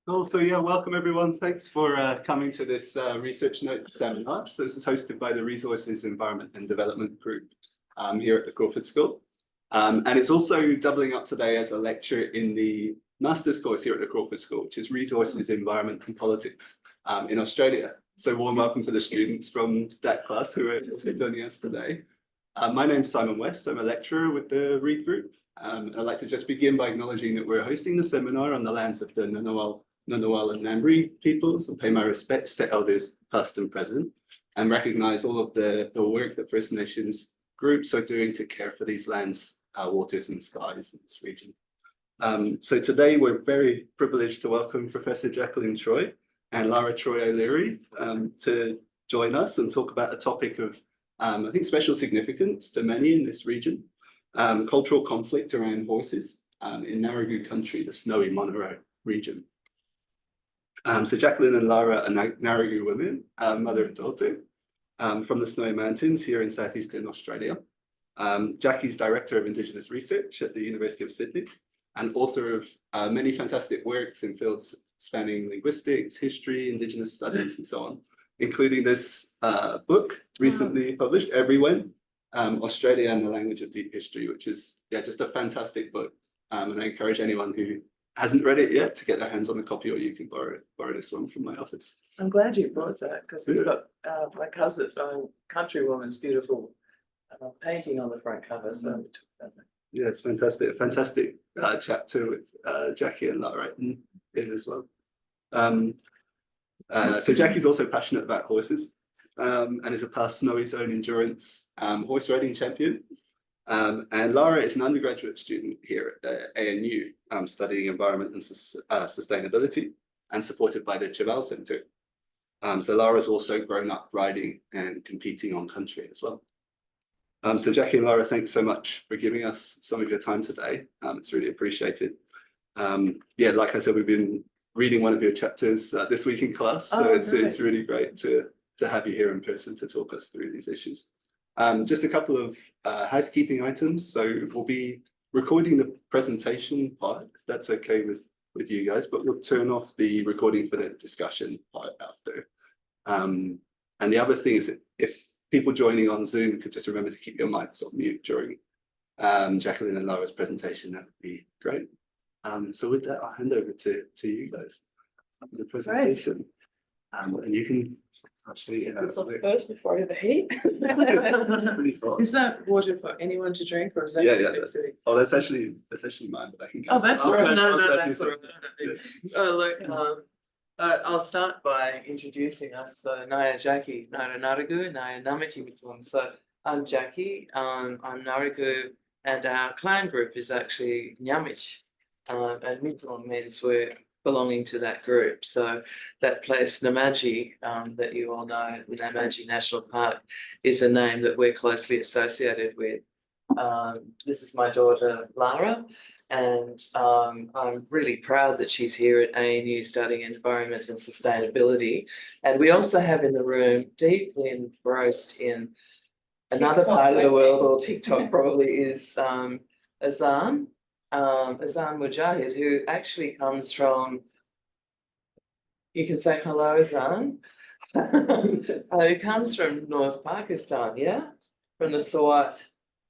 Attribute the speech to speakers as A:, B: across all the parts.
A: Cool. So yeah, welcome everyone. Thanks for coming to this research notes seminar. So this is hosted by the Resources, Environment and Development Group here at the Crawford School. And it's also doubling up today as a lecture in the master's course here at the Crawford School, which is Resources, Environment and Politics in Australia. So warm welcome to the students from that class who are also joining us today. My name's Simon West. I'm a lecturer with the Reed Group. I'd like to just begin by acknowledging that we're hosting the seminar on the lands of the Ngunnawal and Ngambri peoples, and pay my respects to elders past and present, and recognise all of the work that First Nations groups are doing to care for these lands, waters and skies in this region. So today we're very privileged to welcome Professor Jacqueline Troy and Lara Troy O'Leary to join us and talk about a topic of, I think, special significance to many in this region, cultural conflict around horses in Ngarigu Country, the Snowy-Monaro region. So Jacqueline and Lara are Ngarigu women, mother and daughter, from the Snowy Mountains here in southeastern Australia. Jackie's Director of Indigenous Research at the University of Sydney and author of many fantastic works in fields spanning linguistics, history, Indigenous studies, and so on, including this book recently published, Everywhen, Australia and the Language of Deep History, which is just a fantastic book. And I encourage anyone who hasn't read it yet to get their hands on a copy, or you can borrow this one from my office.
B: I'm glad you brought that because it's got my cousin, countrywoman's beautiful painting on the front cover. So
A: yeah, it's fantastic. Fantastic chapter with Jackie and Lara in as well. So Jackie's also passionate about horses and is a past Snowies own endurance horse riding champion. And Lara is an undergraduate student here at the ANU, studying environment and sustainability, and supported by the Cheval Centre. So Lara's also grown up riding and competing on country as well. So Jackie and Lara, thanks so much for giving us some of your time today. It's really appreciated. Yeah, like I said, we've been reading one of your chapters this week in class, so it's really great to have you here in person to talk us through these issues. Just a couple of housekeeping items. So we'll be recording the presentation part, if that's okay with you guys, but we'll turn off the recording for the discussion part after. And the other thing is that if people joining on Zoom could just remember to keep your mics on mute during Jacqueline and Lara's presentation, that would be great. So with that, I'll hand over to you guys for the presentation. And you can actually
B: first before the heat. Is that water for anyone to drink, or is that specific?
A: Oh, that's actually mine, but I can.
B: Oh, that's all right. No, that's all right. Look, I'll start by introducing us. So, Lara Jaky, Lara Ngarigu, Lara Namiti Mitum. So, I'm Jaky. I'm Ngarigu, and our clan group is actually Nyamich, and Mitum means we're belonging to that group. So that place, Namaji, that you all know, Namaji National Park, is a name that we're closely associated with. This is my daughter, Lara, and I'm really proud that she's here at ANU studying environment and sustainability. And we also have in the room, deeply engrossed in another part of the world, or TikTok probably, is Azan. Azan Mujahid, who actually comes from, you can say hello, Azan. He comes from North Pakistan, from the Swat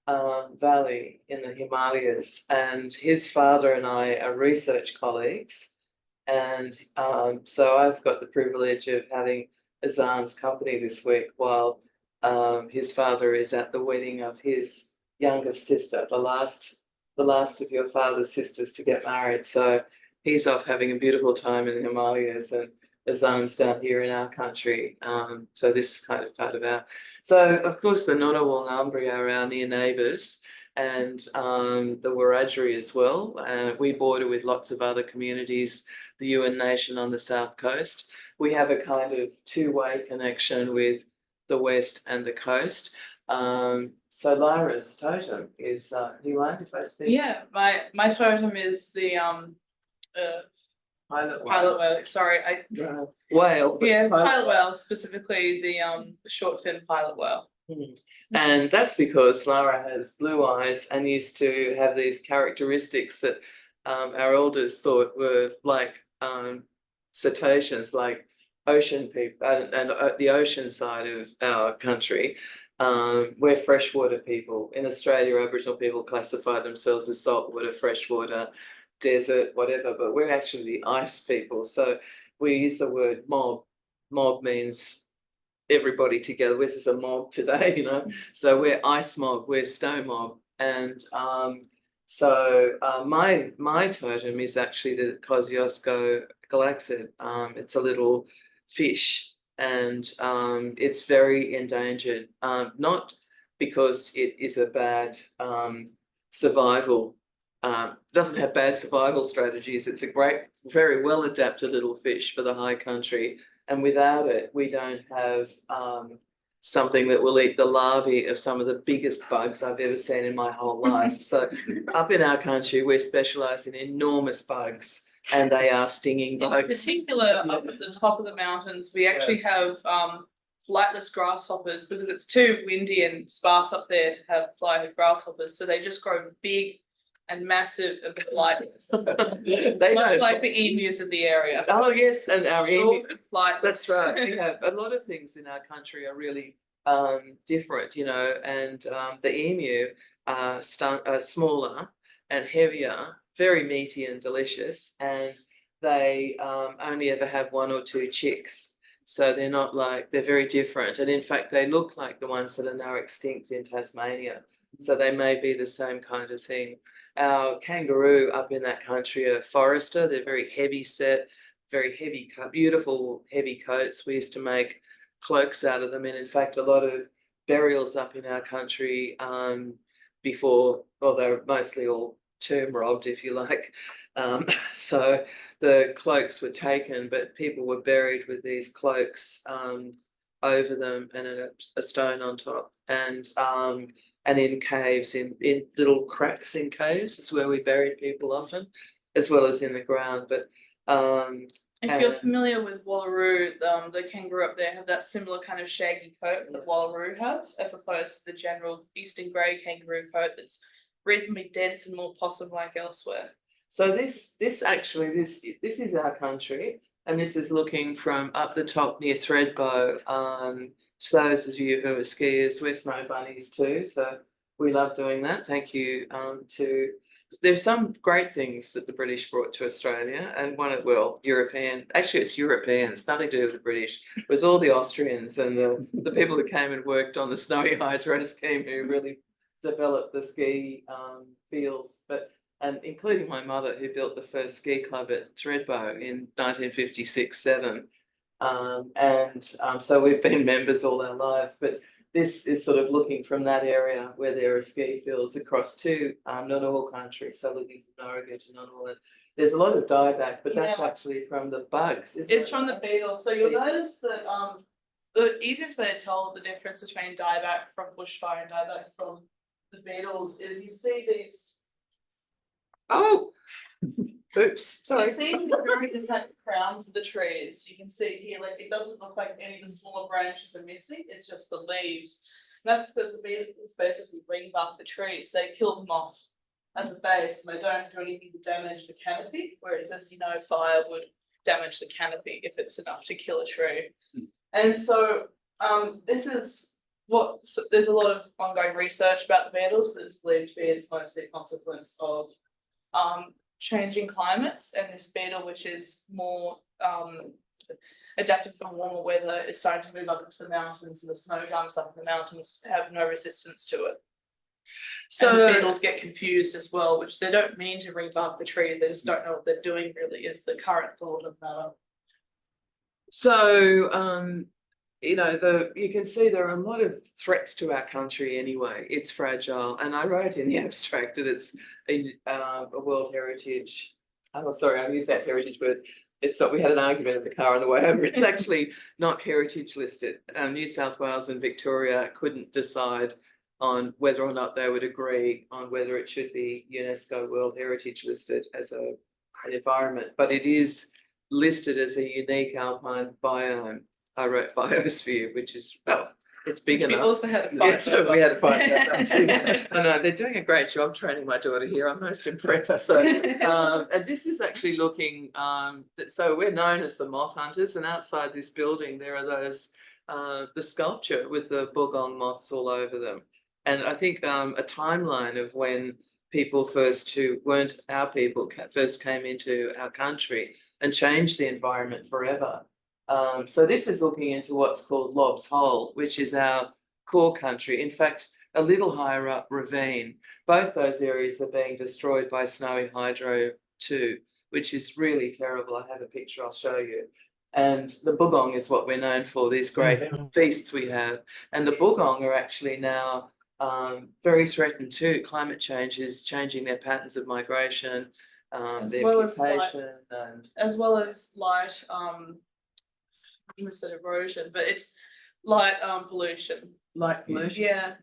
B: Valley in the Himalayas, and his father and I are research colleagues, and so I've got the privilege of having Azan's company this week while his father is at the wedding of his youngest sister, the last of your father's sisters to get married. So he's off having a beautiful time in the Himalayas, and Azan's down here in our country. So this is kind of part of our. So of course the Ngunnawal Ngambri are our near neighbours, and the Wiradjuri as well. We border with lots of other communities, the Yuin Nation on the south coast. We have a kind of two-way connection with the west and the coast. So Lara's totem is, do you mind if I speak?
C: Yeah, my totem is the pilot whale. Sorry,
B: whale.
C: Yeah, pilot whale, specifically the short fin pilot whale.
B: And that's because Lara has blue eyes and used to have these characteristics that our elders thought were like cetaceans like ocean people and the ocean side of our country. We're freshwater people. In Australia, Aboriginal people classify themselves as saltwater, freshwater, desert, whatever, but we're actually the ice people. So we use the word mob. Mob means everybody together. This is a mob today, you know. So we're ice mob, we're snow mob. And my totem is actually the Kosciuszko Galaxia. It's a little fish, and it's very endangered, not because it is a bad survival, doesn't have bad survival strategies. It's a great, very well adapted little fish for the high country, and without it we don't have something that will eat the larvae of some of the biggest bugs I've ever seen in my whole life. So up in our country we're specialised in enormous bugs, and they are stinging
C: In
B: bugs.
C: particular, up at the top of the mountains, we actually have flightless grasshoppers because it's too windy and sparse up there to have flighted grasshoppers. So they just grow big and massive and flightless. Much like the emus in the area.
B: Oh yes, and our emu.
C: Short and flightless.
B: That's right. We have a lot of things in our country are really different, you know, and the emu are smaller and heavier, very meaty and delicious, and they only ever have 1 or 2 chicks. So they're not like, they're very different. And in fact, they look like the ones that are now extinct in Tasmania. So they may be the same kind of thing. Our kangaroo up in that country are forester. They're very heavy set, very heavy, beautiful heavy coats. We used to make cloaks out of them. And in fact, a lot of burials up in our country before, well, they're mostly all tomb robbed, if you like. So the cloaks were taken, but people were buried with these cloaks over them and a stone on top. And in caves, in little cracks in caves is where we buried people often, as well as in the ground. But
C: if you're familiar with Wallaroo, the kangaroo up there have that similar kind of shaggy coat that Wallaroo have, as opposed to the general eastern grey kangaroo coat that's reasonably dense and more possum-like elsewhere.
B: So this is our country, and this is looking from up the top near Thredbo. So those of you who are skiers, we're snow bunnies too, so we love doing that. Thank you to, there's some great things that the British brought to Australia, and European, actually it's Europeans, nothing to do with the British. It was all the Austrians and the people who came and worked on the Snowy Hydro scheme who really developed the ski fields, and including my mother, who built the first ski club at Thredbo in 1956-7. So we've been members all our lives, but this is sort of looking from that area where there are ski fields across to Ngunnawal country, so looking from Ngarigu to Ngunnawal. There's a lot of dieback, but that's actually from the bugs, isn't it?
C: It's from the beetles. So you'll notice that the easiest way to tell the difference between dieback from bushfire and dieback from the beetles is you see these.
B: Oh, oops, sorry.
C: You see the very distinct crowns of the trees. You can see here, like it doesn't look like any of the smaller branches are missing. It's just the leaves. And that's because the beetles basically ring bark the trees. They kill them off at the base, and they don't do anything to damage the canopy. Whereas, as you know, fire would damage the canopy if it's enough to kill a tree. And so, this is. So there's a lot of ongoing research about the beetles, but it's believed to be it's mostly a consequence of changing climates, and this beetle, which is more adapted for warmer weather, is starting to move up into the mountains, and the snow jumps up in the mountains have no resistance to it. So and the beetles get confused as well, which they don't mean to rebark the trees, they just don't know what they're doing really, is the current thought of the matter.
B: So you know, you can see there are a lot of threats to our country anyway. It's fragile, and I wrote in the abstract that it's a World Heritage. Oh, sorry, I used that heritage word. It's not. We had an argument in the car on the way over. It's actually not heritage listed. New South Wales and Victoria couldn't decide on whether or not they would agree on whether it should be UNESCO World Heritage listed as an environment, but it is listed as a unique alpine biome. I wrote biosphere, which is, well, It's big
C: We
B: enough.
C: also had a
B: Yeah,
C: fight.
B: so we had a fight about that too. I know they're doing a great job training my daughter here. I'm most impressed. So, and this is actually looking. So we're known as the moth hunters, and outside this building there are those the sculpture with the bogong moths all over them. And I think a timeline of when people first who weren't our people first came into our country and changed the environment forever. So this is looking into what's called Lob's Hole, which is our core country. In fact, a little higher up, Ravine. Both those areas are being destroyed by Snowy Hydro 2, which is really terrible. I have a picture I'll show you. And the bogong is what we're known for, these great feasts we have. And the bogong are actually now very threatened too. Climate change is changing their patterns of migration, their occupation, and
C: as well as light instead of erosion, but it's light pollution.
B: light pollution.
C: Yeah.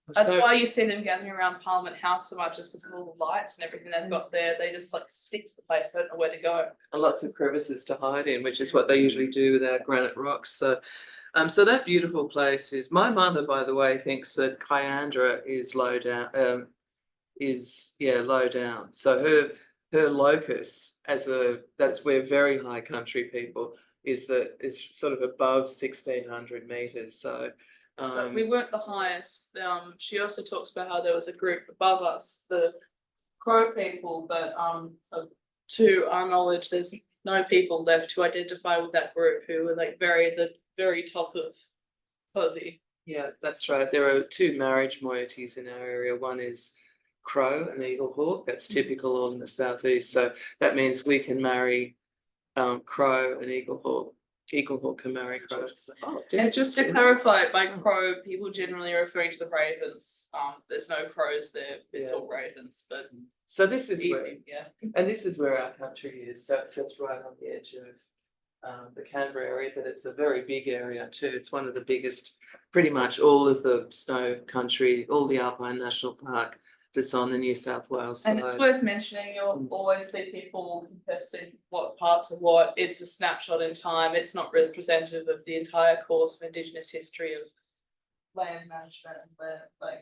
C: That's
B: So,
C: why you see them gathering around Parliament House so much, is because of all the lights and everything they've got there. They just like stick to the place, they don't know where to go.
B: and lots of crevices to hide in, which is what they usually do with our granite rocks. So, so that beautiful place is. My mother, by the way, thinks that Kyandra is low down. Low down. So her locus that's where very high country people is sort of above 1,600 meters. So.
C: But we weren't the highest. She also talks about how there was a group above us, the Crow people, but to our knowledge, there's no people left to identify with that group who were like the very top of Fuzzy.
B: Yeah, that's right. There are two marriage moieties in our area. One is crow and eagle hawk. That's typical in the southeast. So that means we can marry crow and eagle hawk. Eagle hawk can marry crow.
C: And just to clarify, by crow, people generally are referring to the ravens. There's no crows there. It's all ravens, but
B: so this is
C: easy,
B: where, and this is where our country is. So it's just right on the edge of the Canberra area, but it's a very big area too. It's one of the biggest, pretty much all of the snow country, all the Alpine National Park that's on the New South Wales side.
C: And it's worth mentioning, you'll always see people confessing what parts of what. It's a snapshot in time. It's not representative of the entire course of Indigenous history of land management and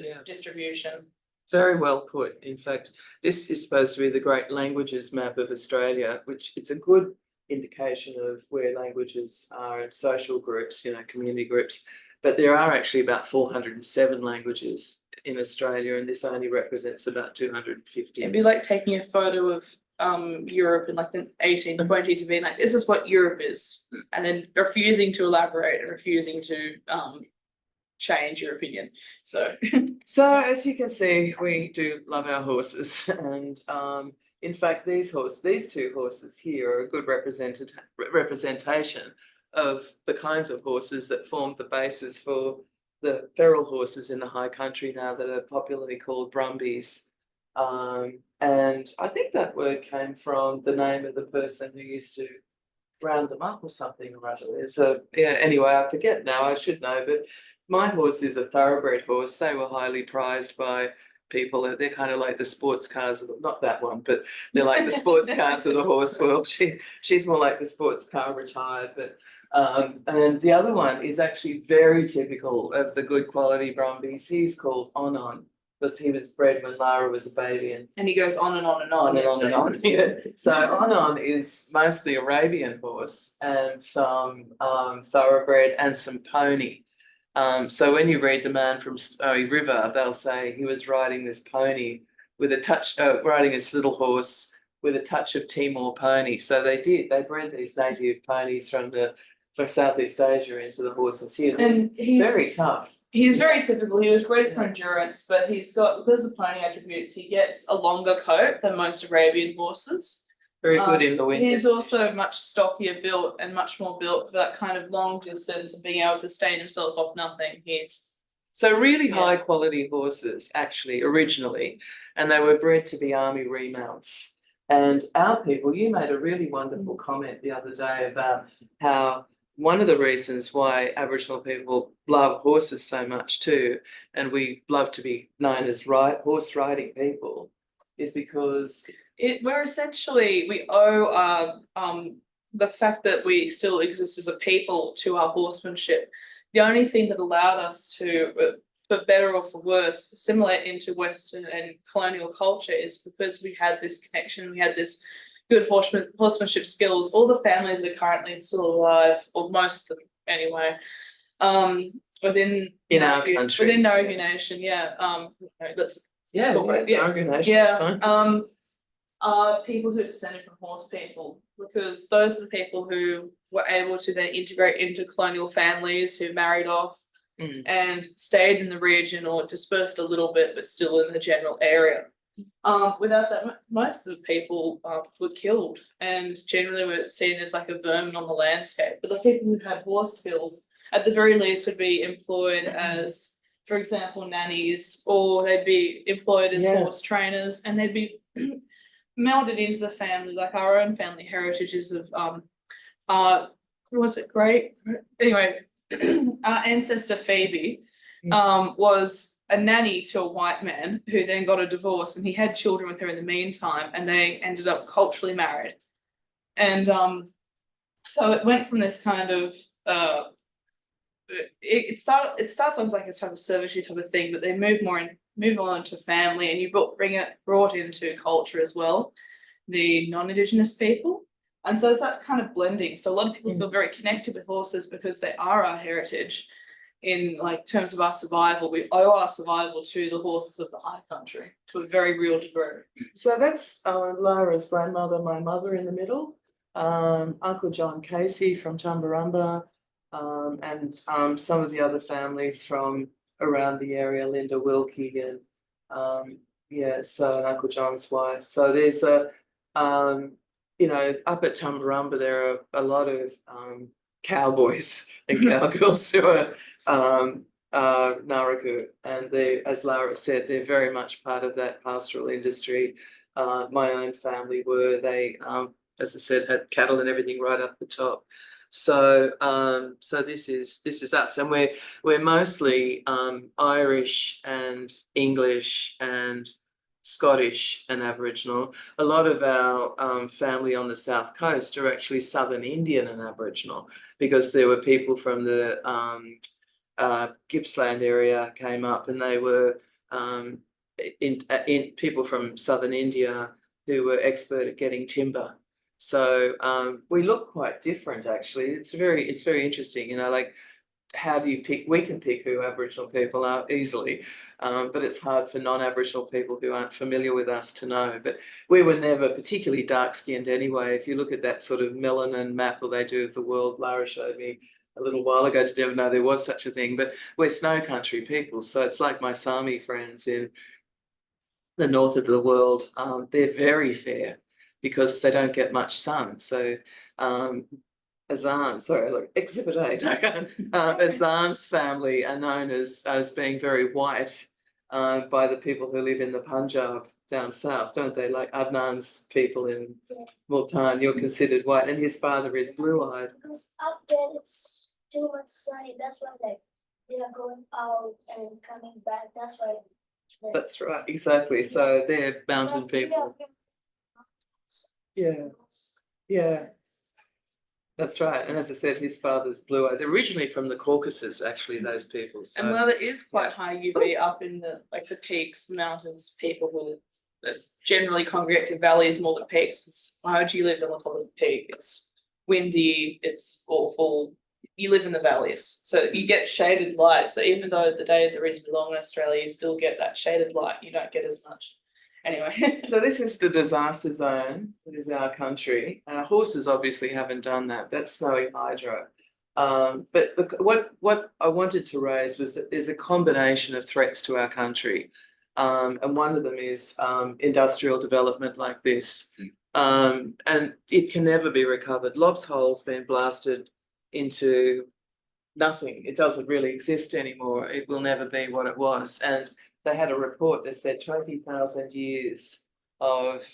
C: land distribution.
B: Very well put. In fact, this is supposed to be the Great Languages Map of Australia, which it's a good indication of where languages are in social groups, community groups. But there are actually about 407 languages in Australia, and this only represents about 250.
C: It'd be like taking a photo of Europe in like the 1820s and being like, this is what Europe is, and then refusing to elaborate and refusing to change your opinion. So
B: as you can see, we do love our horses, and in fact, these two horses here are a good representation of the kinds of horses that formed the basis for the feral horses in the high country now that are popularly called brumbies. And I think that word came from the name of the person who used to round them up or something or other. Anyway, I forget now, I should know, but my horse is a thoroughbred horse. They were highly prized by people. They're kind of like the sports cars, not that one, but they're like the sports cars of the horse world. She's more like the sports car retired, but and the other one is actually very typical of the good quality brumbies. He's called Onon because he was bred when Lara was a baby, and
C: he goes on and on and on
B: and on and on. Yeah. So Onon is mostly Arabian horse and some thoroughbred and some pony. So when you read The Man from Snowy River, they'll say he was riding this pony with a touch, riding this little horse with a touch of Timor pony. So they bred these native ponies from Southeast Asia into the horses here. And he's very tough.
C: He's very typical. He was bred for endurance, but he's got, because of the pony attributes, he gets a longer coat than most Arabian horses.
B: Very good in the winter.
C: He's also much stockier built and much more built for that kind of long distance and being able to sustain himself off nothing.
B: So really high quality horses, actually, originally, and they were bred to be army remounts. And our people, you made a really wonderful comment the other day about how one of the reasons why Aboriginal people love horses so much too, and we love to be known as horse riding people, is because
C: we owe the fact that we still exist as a people to our horsemanship. the only thing that allowed us to, for better or for worse, assimilate into Western and colonial culture is because we had this connection, we had this good horsemanship skills. All the families that are currently still alive, or most of them anyway, within
B: our country.
C: within Ngarigu Nation, that's
B: Ngarigu Nation, it's fine.
C: Are people who descended from horse people, because those are the people who were able to then integrate into colonial families who married off and stayed in the region or dispersed a little bit, but still in the general area. Without that, most of the people were killed and generally were seen as like a vermin on the landscape. But the people who had horse skills, at the very least, would be employed as, for example, nannies, or they'd be employed as horse trainers, and they'd be melded into the family. Like our own family heritages of was it great? Anyway, our ancestor Phoebe was a nanny to a white man who then got a divorce, and he had children with her in the meantime, and they ended up culturally married. And so it went from this kind of it starts off as like a type of servitude type of thing, but they move on to family, and you brought into culture as well, the non-Indigenous people. And so it's that kind of blending. So a lot of people feel very connected with horses because they are our heritage in like terms of our survival. We owe our survival to the horses of the high country to a very real degree.
B: So that's Lara's grandmother, my mother in the middle, Uncle John Casey from Tumbarumba, and some of the other families from around the area, Linda Wilkie and so Uncle John's wife. So there's a up at Tumbarumba there are a lot of cowboys and cowgirls who are Ngarigu, and they, as Lara said, they're very much part of that pastoral industry. My own family were, they as I said, had cattle and everything right up the top. So this is us, and we're mostly Irish and English and Scottish and Aboriginal. A lot of our family on the south coast are actually Southern Indian and Aboriginal, because there were people from the Gippsland area came up, and they were people from Southern India who were expert at getting timber. So we look quite different, actually. It's very interesting, like, how do you pick? We can pick who Aboriginal people are easily, but it's hard for non-Aboriginal people who aren't familiar with us to know. But we were never particularly dark-skinned anyway. If you look at that sort of melanin map that they do of the world, Lara showed me a little while ago, didn't even know there was such a thing, but we're snow country people. So it's like my Sami friends in the north of the world. They're very fair because they don't get much sun. So Exhibit 8. Azan's family are known as being very white by the people who live in the Punjab down south, don't they? Like Adnan's people in Multan, you're considered white, and his father is blue-eyed.
D: Because up there it's too much sunny. That's why they are going out and coming back. That's why.
B: That's right, exactly. So they're mountain people. Yeah. That's right. And as I said, his father's blue-eyed. They're originally from the Caucasus, actually, those people. So,
C: and while it is quite high UV up in the peaks, the mountains, people will generally congregate to valleys more than peaks, because why would you live on the top of the peak? It's windy, it's awful. You live in the valleys, so you get shaded light. So even though the days are reasonably long in Australia, you still get that shaded light. You don't get as much. Anyway,
B: so this is the disaster zone. It is our country. Horses obviously haven't done that. That's snowy hydro. But what I wanted to raise was that there's a combination of threats to our country, and one of them is industrial development like this, and it can never be recovered. Lobbs Hole's been blasted into nothing. It doesn't really exist anymore. It will never be what it was. And they had a report that said 20,000 years of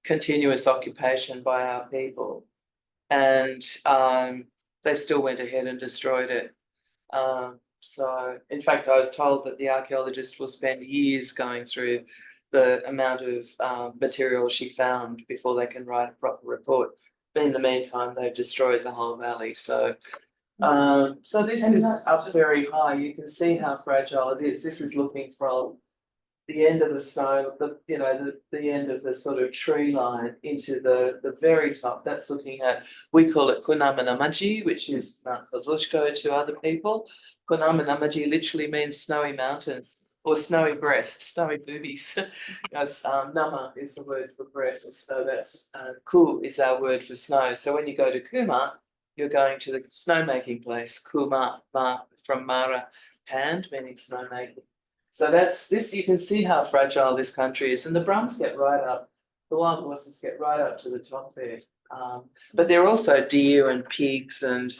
B: continuous occupation by our people, and they still went ahead and destroyed it. So, in fact, I was told that the archaeologist will spend years going through the amount of material she found before they can write a proper report. But in the meantime, they've destroyed the whole valley. So So this
C: And
B: is
C: that's
B: up
C: just-
B: very high. You can see how fragile it is. This is looking from the end of the snow, the end of the sort of tree line into the very top. That's looking at, we call it Kunamanamaji, which is Mount Kozlushko to other people. Kunamanamaji literally means snowy mountains or snowy breasts, snowy boobies. As nama is the word for breasts, so that's ku is our word for snow. So when you go to Kuma, you're going to the snowmaking place, Kuma, from Mara, hand, meaning snowmaking. So that's this, you can see how fragile this country is, and the brums get right up, the wild horses get right up to the top there. But there are also deer and pigs and,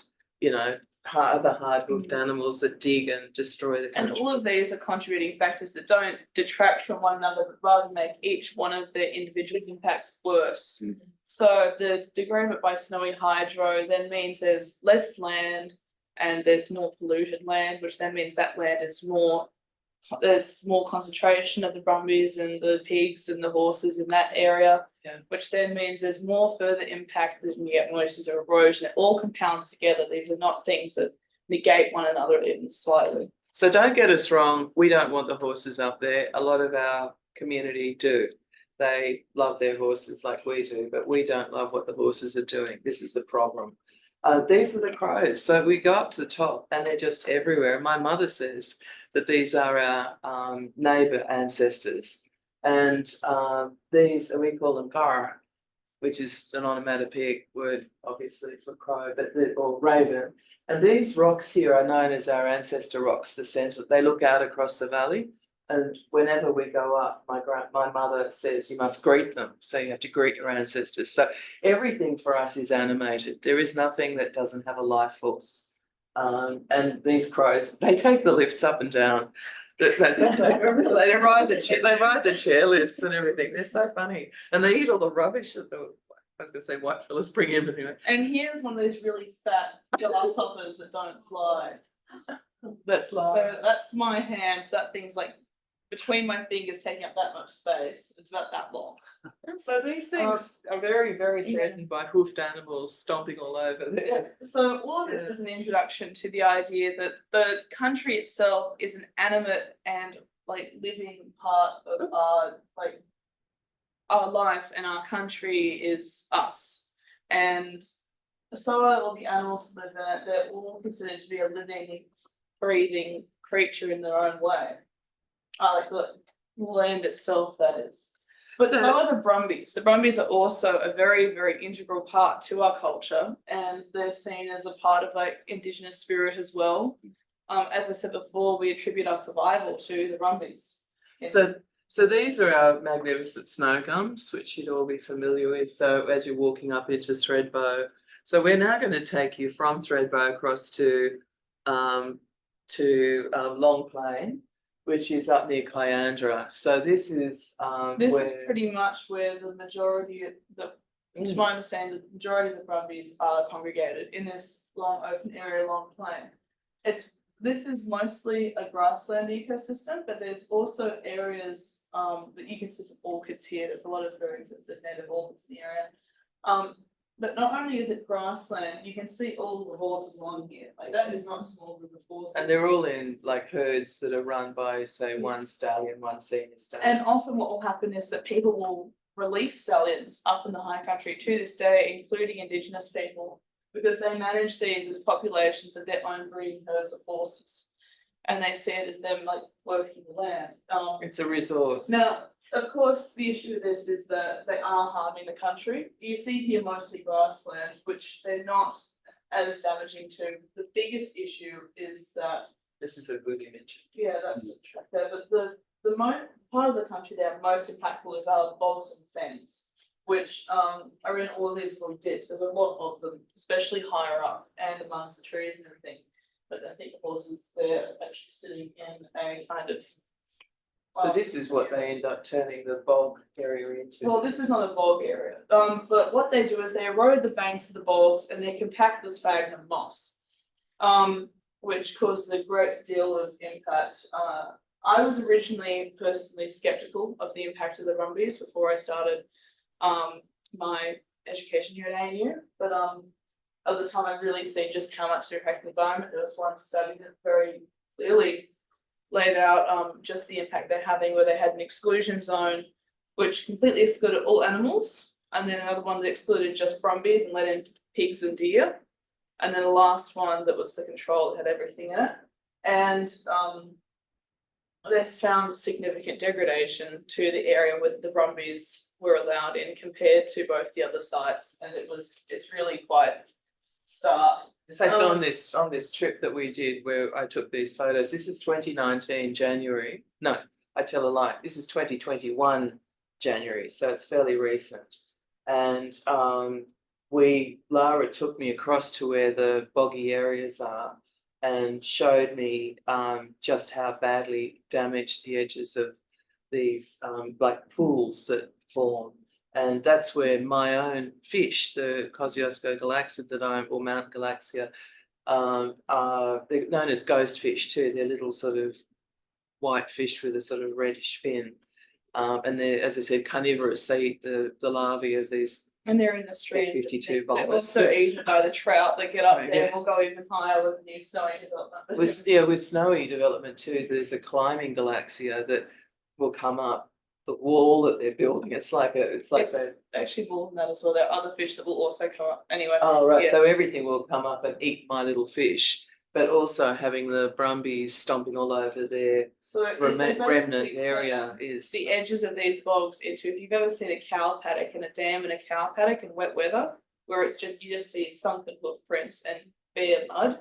B: other hard-hoofed animals that dig and destroy the
C: And
B: country.
C: all of these are contributing factors that don't detract from one another, but rather make each one of their individual impacts worse. So the degradement by snowy hydro then means there's less land and there's more polluted land, which then means that land is there's more concentration of the brumbies and the pigs and the horses in that area, which then means there's more further impact that you get noises or erosion. It all compounds together. These are not things that negate one another even slightly.
B: So don't get us wrong, we don't want the horses up there. A lot of our community do. They love their horses like we do, but we don't love what the horses are doing. This is the problem. These are the crows. So we go up to the top and they're just everywhere. My mother says that these are our neighbour ancestors. And these, we call them gar, which is an onomatopoeic word, obviously, for crow, or raven. And these rocks here are known as our ancestor rocks, the centre. They look out across the valley. And whenever we go up, my mother says you must greet them. So you have to greet your ancestors. So everything for us is animated. There is nothing that doesn't have a life force. And these crows, they take the lifts up and down. They ride the chairlifts and everything. They're so funny. And they eat all the rubbish that I was going to say white fellas bring in, but anyway.
C: And here's one of those really fat grasshoppers that don't fly.
B: That's like.
C: So that's my hand. So that thing's like between my fingers taking up that much space. It's about that long.
B: So these things are very, very threatened by hoofed animals stomping all over there.
C: So all of this is an introduction to the idea that the country itself is an animate and living part of our life, and our country is us. And so are all the animals that live in it. They're all considered to be a living, breathing creature in their own way. Like the land itself, that is. But so are the brumbies. The brumbies are also a very, very integral part to our culture, and they're seen as a part of Indigenous spirit as well. As I said before, we attribute our survival to the brumbies.
B: So these are our magnificent snow gums, which you'd all be familiar with. So as you're walking up into Thredbo, so we're now going to take you from Thredbo across to Long Plain, which is up near Kyandra. So this is
C: is pretty much where the majority to my understanding, the majority of the brumbies are congregated in this long open area, Long Plain. This is mostly a grassland ecosystem, but there's also areas that you can see some orchids here. There's a lot of very extensive native orchids in the area. But not only is it grassland, you can see all the horses along here. That is not a small group of horses.
B: And they're all in herds that are run by, say, one stallion, one senior stallion.
C: And often what will happen is that people will release stallions up in the high country to this day, including Indigenous people, because they manage these as populations of their own breeding herds of horses. And they see it as them working the land.
B: It's a resource.
C: Now, of course, the issue with this is that they are harming the country. You see here mostly grassland, which they're not as damaging to. The biggest issue is that
B: this is a good image.
C: Yeah, that's the track there. But the part of the country that are most impactful is our bogs and fens, which are in all of these little dips. There's a lot of them, especially higher up and amongst the trees and everything. But I think the horses, they're actually sitting in a kind of.
B: So this is what they end up turning the bog area into.
C: Well, this is not a bog area. But what they do is they erode the banks of the bogs and they compact the sphagnum moss, which causes a great deal of impact. I was originally personally skeptical of the impact of the brumbies before I started my education here at ANU, but at the time I've really seen just how much they're impacting the environment. There was one study that very clearly laid out just the impact they're having, where they had an exclusion zone which completely excluded all animals, and then another one that excluded just brumbies and let in pigs and deer, and then the last one that was the control that had everything in it. And they found significant degradation to the area where the brumbies were allowed in compared to both the other sites, and it's really quite stark.
B: In fact, on this trip that we did where I took these photos, this is 2019 January. No, I tell a lie. This is 2021 January, so it's fairly recent. And Lara took me across to where the boggy areas are and showed me just how badly damaged the edges of these like pools that form. And that's where my own fish, the Kosciuszko Galaxia or Mount Galaxia, they're known as ghost fish too. They're little sort of white fish with a sort of reddish fin. And they're, as I said, carnivorous. They eat the larvae of these.
C: And they're in the streams.
B: 52
C: They're
B: bulbous.
C: also eaten by the trout that get up there.
B: Yeah.
C: And will go even higher with the new Snowy development.
B: With snowy development too, there's a climbing Galaxia that will come up the wall that they're building. It's
C: actually more than that as well. There are other fish that will also come up anyway.
B: oh right,
C: yeah.
B: so everything will come up and eat my little fish, but also having the brumbies stomping all over their
C: So
B: remnant
C: basically
B: area is
C: the edges of these bogs into, if you've ever seen a cow paddock and a dam and a cow paddock in wet weather, where it's just, you just see sunken hoof prints and bare mud,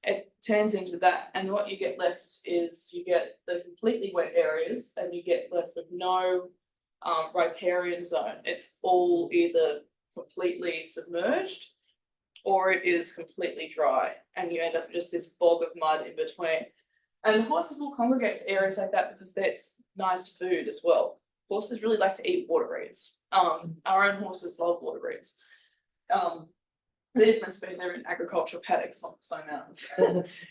C: it turns into that. And what you get left is you get the completely wet areas and you get left with no riparian zone. It's all either completely submerged or it is completely dry, and you end up with just this bog of mud in between. And horses will congregate to areas like that because that's nice food as well. Horses really like to eat water reeds. Our own horses love water reeds. The difference being they're in agricultural paddocks, not snow mountains.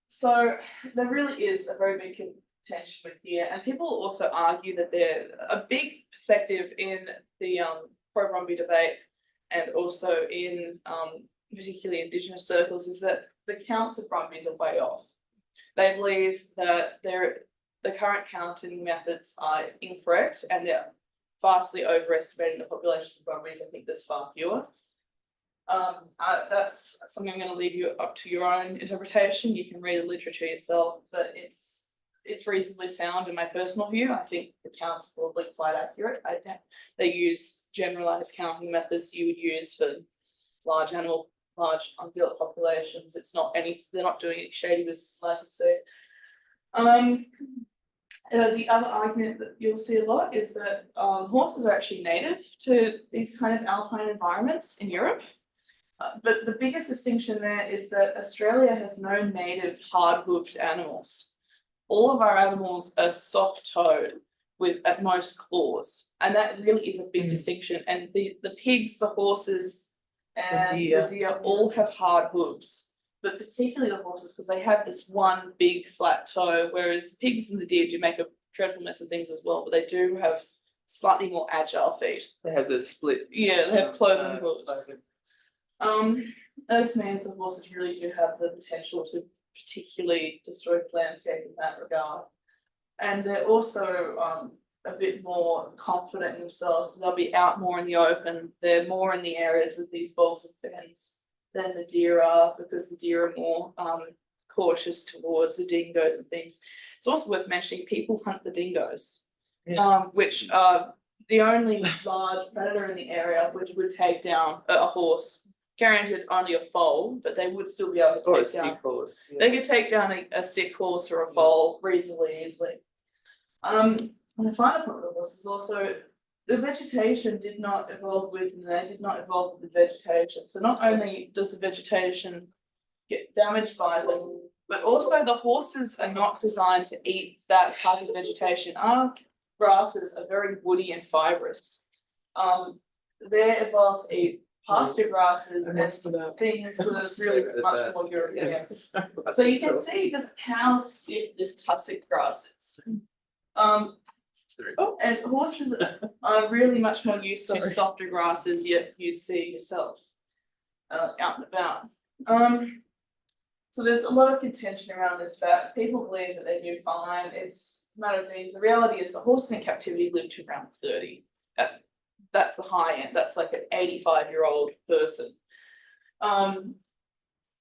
C: So there really is a very big contention with here, and people also argue that there a big perspective in the pro-Brumby debate, and also in particularly Indigenous circles, is that the counts of brumbies are way off. They believe that the current counting methods are incorrect and they're vastly overestimating the population of brumbies. I think there's far fewer. That's something I'm going to leave you up to your own interpretation. You can read the literature yourself, but it's reasonably sound in my personal view. I think the counts are probably quite accurate. They use generalized counting methods you would use for large ungulate populations. It's not they're not doing any shady business, like I can say. The other argument that you'll see a lot is that horses are actually native to these kind of alpine environments in Europe. But the biggest distinction there is that Australia has no native hard-hoofed animals. All of our animals are soft-toed with at most claws, and that really is a big distinction. And the pigs, the horses, and the deer all have hard hooves, but particularly the horses, because they have this one big flat toe, whereas the pigs and the deer do make a dreadful mess of things as well, but they do have slightly more agile feet.
B: they have the split.
C: Yeah, they have cloven hooves. This means the horses really do have the potential to particularly destroy the landscape in that regard. And they're also a bit more confident in themselves, so they'll be out more in the open. They're more in the areas with these bogs and fens than the deer are, because the deer are more cautious towards the dingoes and things. It's also worth mentioning people hunt the dingoes, which are the only large predator in the area, which would take down a horse. Granted, only a foal, but they would still be able to take down.
B: Sick horse.
C: They could take down a sick horse or a foal reasonably easily. And the final point of this is also the vegetation did not evolve with them, they did not evolve with the vegetation. So not only does the vegetation get damaged by them, but also the horses are not designed to eat that type of vegetation. Our grasses are very woody and fibrous. They're evolved to eat pasture grasses and things that are really much more European. So you can see just how stiff this tussock grass is. And horses are really much more used to softer grasses you'd see yourself. out and about. So there's a lot of contention around this fact. People believe that they do fine. It's a matter of things. The reality is the horses in captivity live to around 30. That's the high end. That's like an 85-year-old person.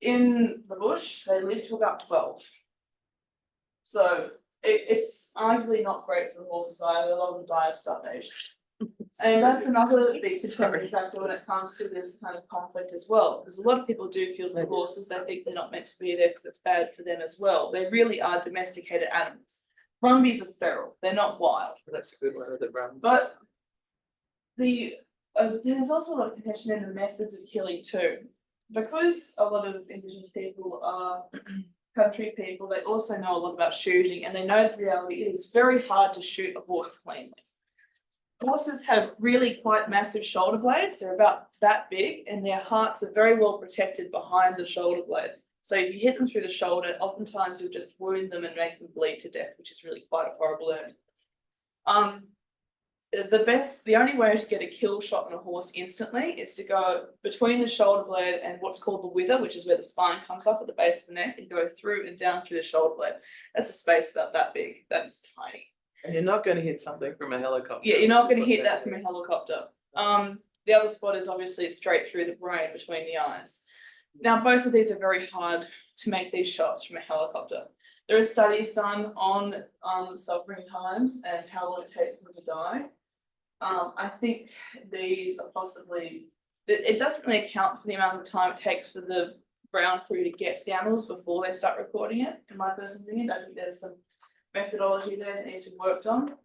C: In the bush, they live to about 12. So it's arguably not great for the horses either. A lot of them die of starvation. And that's another big contributing factor when it comes to this kind of conflict as well. Because a lot of people do feel the horses, they think they're not meant to be there because it's bad for them as well. They really are domesticated animals. Brumbies are feral, they're not wild.
B: That's a good one of the Brumbies.
C: But there's also a lot of contention in the methods of killing too. Because a lot of Indigenous people are country people, they also know a lot about shooting, and they know the reality it is very hard to shoot a horse cleanly. Horses have really quite massive shoulder blades. They're about that big, and their hearts are very well protected behind the shoulder blade. So if you hit them through the shoulder, oftentimes you'll just wound them and make them bleed to death, which is really quite a horrible ending. The only way to get a kill shot on a horse instantly is to go between the shoulder blade and what's called the wither, which is where the spine comes up at the base of the neck, and go through and down through the shoulder blade. That's a space about that big. That is tiny.
B: And you're not going to hit something from a helicopter.
C: Yeah, you're not going to hit that from a helicopter. The other spot is obviously straight through the brain between the eyes. Now, both of these are very hard to make these shots from a helicopter. There are studies done on suffering times and how long it takes them to die. I think these are possibly, it doesn't really account for the amount of time it takes for the ground crew to get to the animals before they start recording it, in my personal opinion. I think there's some methodology there that needs to be worked on.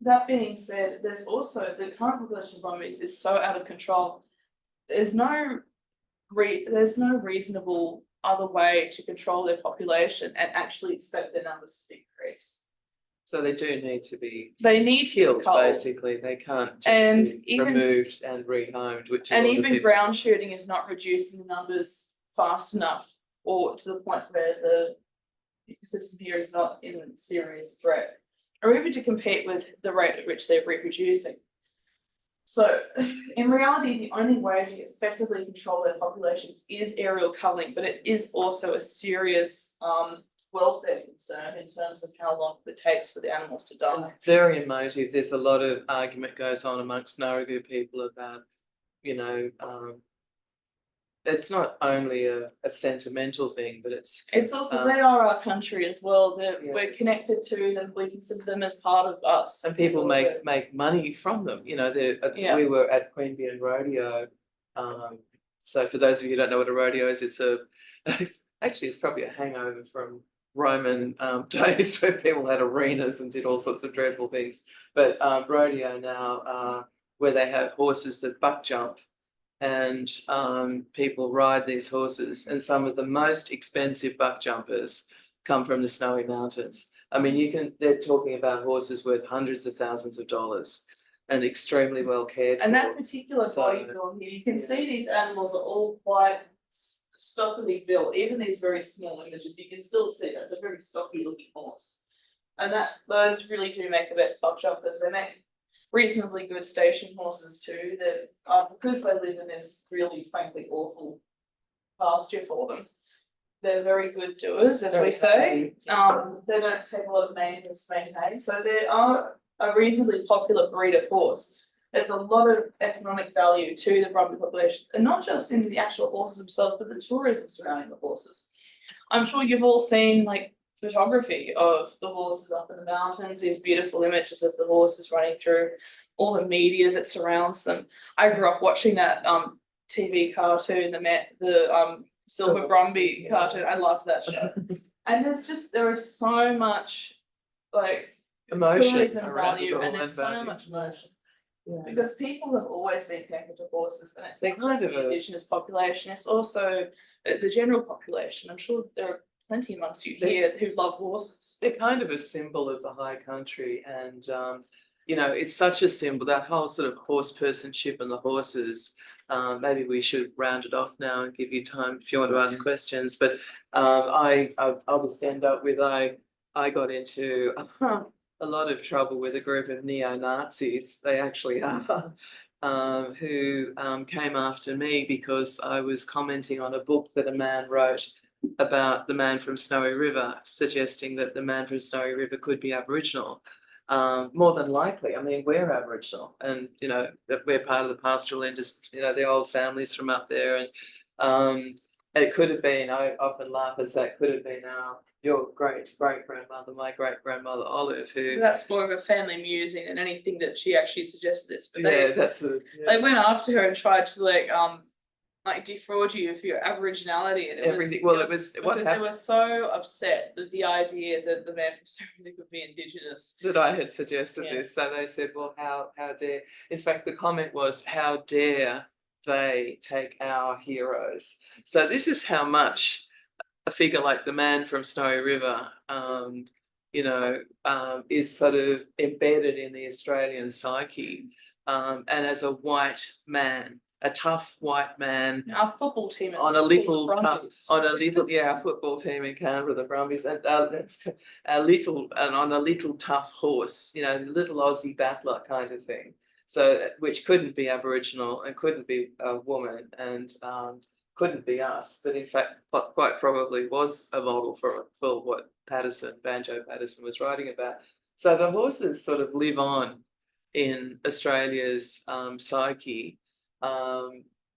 C: That being said, there's also the current population of Brumbies is so out of control. There's no reasonable other way to control their population and actually expect their numbers to decrease.
B: So they do need to be
C: killed,
B: basically. They can't just be removed and rehomed, which
C: and even ground shooting is not reducing the numbers fast enough, or to the point where the ecosystem here is not in serious threat, or even to compete with the rate at which they're reproducing. So in reality, the only way to effectively control their populations is aerial culling, but it is also a serious welfare concern in terms of how long it takes for the animals to die.
B: Very emotive. There's a lot of argument goes on amongst Ngarigu people about, it's not only a sentimental thing, but it's
C: also they are our country as well. We're connected to them. We consider them as part of us.
B: And people make money from them. We were at Queanbeyan Rodeo. So for those of you who don't know what a rodeo is, it's probably a hangover from Roman days where people had arenas and did all sorts of dreadful things. But rodeo now, where they have horses that buck jump, and people ride these horses, and some of the most expensive buck jumpers come from the Snowy Mountains. I mean, they're talking about horses worth hundreds of thousands of dollars and extremely well cared for.
C: And that particular body build here, you can see these animals are all quite stockily built. Even these very small images, you can still see that's a very stocky looking horse. And those really do make the best buck jumpers. They make reasonably good station horses too, that because they live in this really frankly awful pasture for them, they're very good doers, as we say. They don't take a lot of maintenance to maintain, so they are a reasonably popular breed of horse. There's a lot of economic value to the Brumby population, and not just in the actual horses themselves, but the tourism surrounding the horses. I'm sure you've all seen photography of the horses up in the mountains, these beautiful images of the horses running through, all the media that surrounds them. I grew up watching that TV cartoon, the Silver Brumby cartoon. I love that show. And there is so much
B: emotion
C: tourism value, and there's so much emotion. Yeah. Because people have always been connected to horses, and it's not just the Indigenous population, it's also the general population. I'm sure there are plenty amongst you here who love horses.
B: They're kind of a symbol of the high country, and it's such a symbol, that whole sort of horsepersonship and the horses. Maybe we should round it off now and give you time if you want to ask questions. But I'll just end up with I got into a lot of trouble with a group of neo-Nazis. They actually are. who came after me because I was commenting on a book that a man wrote about the man from Snowy River, suggesting that the man from Snowy River could be Aboriginal. More than likely, I mean, we're Aboriginal, and you know that we're part of the pastoral industry. You know, the old families from up there, and it could have been. I often laugh as that could have been your great grandmother, my great grandmother Olive, who.
C: That's more of a family musing than anything that she actually suggested this. But
B: Yeah,
C: they went after her and tried to like defraud you of your Aboriginality, and
B: everything. Well, it was what
C: because they were so upset that the idea that the man from Snowy could be Indigenous.
B: That I had suggested this. So they said, well, how dare, in fact, the comment was, how dare they take our heroes? So this is how much a figure like the man from Snowy River, is sort of embedded in the Australian psyche. And as a white man, a tough white man.
C: Our football team
B: on a little our football team in Canberra, the Brumbies, and that's on a little tough horse, you know, little Aussie battler kind of thing. So which couldn't be Aboriginal and couldn't be a woman and couldn't be us, but in fact quite probably was a model for what Banjo Patterson was writing about. So the horses sort of live on in Australia's psyche.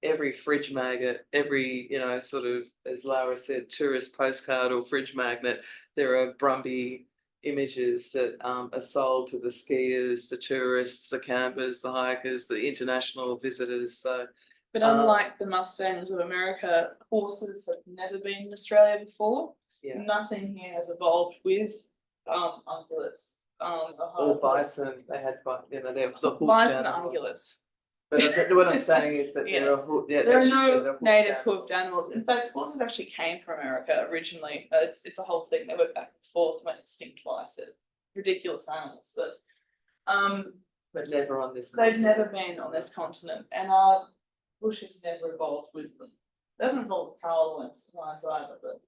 B: Every fridge magnet, every, you know, sort of, as Lara said, tourist postcard or fridge magnet, there are Brumby images that are sold to the skiers, the tourists, the campers, the hikers, the international visitors. So,
C: but unlike the Mustangs of America, horses have never been in Australia before.
B: Yeah. Nothing
C: here has evolved with ungulates.
B: Or bison, they had, you know, they're the
C: bison ungulates.
B: But what I'm saying is that there are
C: no native hoofed animals. In fact, horses actually came from America originally. It's a whole thing. They went back and forth, went extinct twice. They're ridiculous animals,
B: but never on this.
C: They've never been on this continent, and our bushes never evolved with them. They haven't evolved with power lines either, but.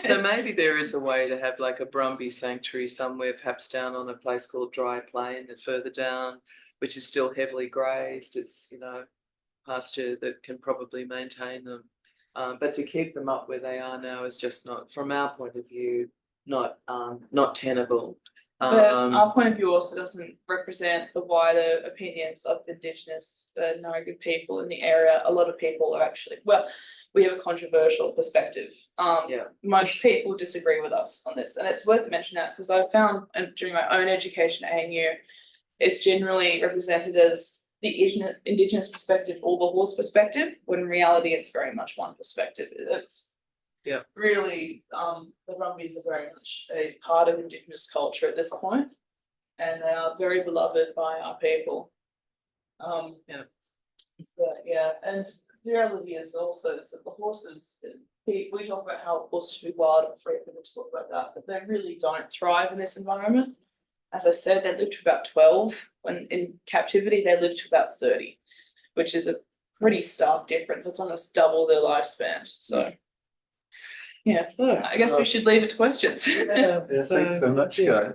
B: So maybe there is a way to have like a Brumby sanctuary somewhere, perhaps down on a place called Dry Plain and further down, which is still heavily grazed. It's, you know, pasture that can probably maintain them. But to keep them up where they are now is just not, from our point of view, not tenable.
C: But our point of view also doesn't represent the wider opinions of Indigenous Ngarigu people in the area. A lot of people are actually, well, we have a controversial perspective. Most people disagree with us on this, and it's worth mentioning that because I found during my own education at ANU, it's generally represented as the Indigenous perspective or the horse perspective, when in reality it's very much one perspective. It's really the Brumbies are very much a part of Indigenous culture at this point, and they are very beloved by our people. And the reality is also that the horses, we talk about how horses should be wild and free, people talk about that, but they really don't thrive in this environment. As I said, they live to about 12. When in captivity, they live to about 30, which is a pretty stark difference. It's almost double their lifespan. So, I guess we should leave it to questions.
A: Thanks so much, guys.